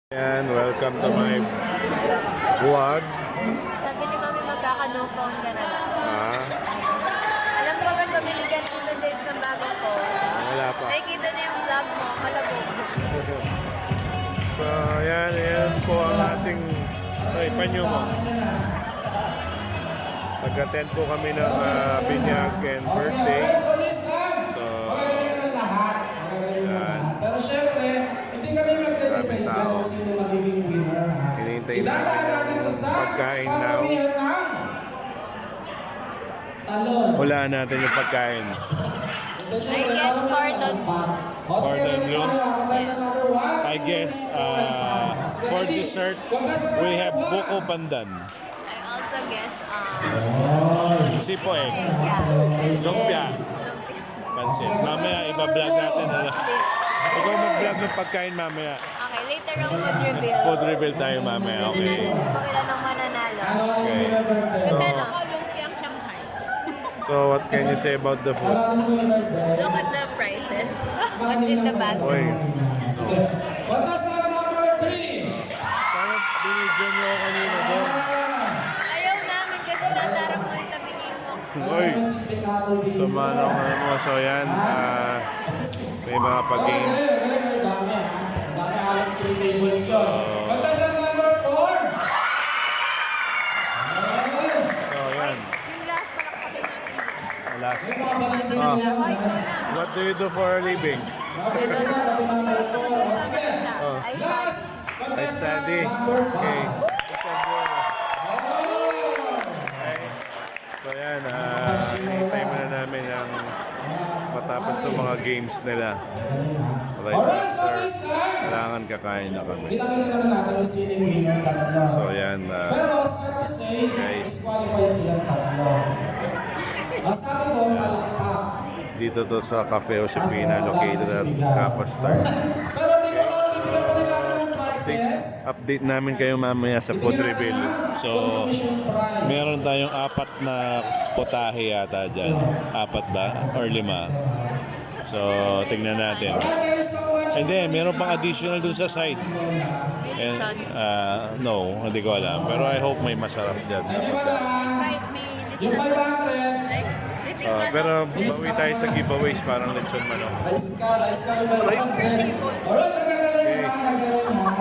And welcome to my vlog. Sabi ni Mami, magkaka-no phone ka na lang. Alam ko ba binigyan ko na James ng bagong phone? Wala pa. Nakikita na yung vlog mo, malabog. So, yan po ang ating panyo mo. Pag-attend po kami ng binyag and birthday. So, yan. Pero syempre, hindi kami magdadala sa inyo kung sino magiging winner. Hinihintay natin yung pagkain now. Talon. Hulaan natin yung pagkain. I guess cordon. Cordon bleu. I guess for dessert, we have buko pandan. I also guess, Sipo egg. yeah. Lumpia. Pansit. Mamaya iba-vlog natin. Ikaw mag-vlog ng pagkain mamaya. Okay, later ang food reveal. Food reveal tayo mamaya. Tignan Okay. natin kung ilan ang mananalo. Okay. Magkano? So what can you say about the food? Look at the prices. What's in the bag? Oy. Batasan number 3. Parang binidyon mo ako kanina doon. Ayaw namin kasi nasarap mo yung tabingin mo. Oy. Sumano ko mo. So yan. May mga pag-games. Dami ha. Dami halos 3 tables ko. Batasan number 4. So yan. Yung last, palakpakin natin. Last. Babalik din niya. What do you do for a living? Okay, na na. Dami number 4. Sige. Ay, Last. I Batasan study. number 5. Okay. Okay. So yan. Hinihintay muna namin ang matapos ng mga games nila. Right Alright, so after, this time, kailangan kakain na kami. kita-kita naman natin yung sino yung winner tatlo. So yan. Pero sad to say, guys. disqualified silang tatlo. Ang sabi ko, palakpak. Dito to sa Cafe Josefina located at Kapastar. Pero dito ko, bibigyan pa rin natin ng prizes. Update namin kayo mamaya sa food reveal. So, Consumption prize. meron tayong 4 na potahe yata dyan. 4 ba? Or 5? So, tignan natin. Alright, thank you so much. And then, meron pang additional dun sa side. And, no, hindi ko alam. Pero I hope may masarap dyan. Thank you, madam. Yung 500. Pero bawi tayo sa giveaways parang lechon manok. Rice ka, yung 500. Alright, nagkagaling yung mga nagagaling ha.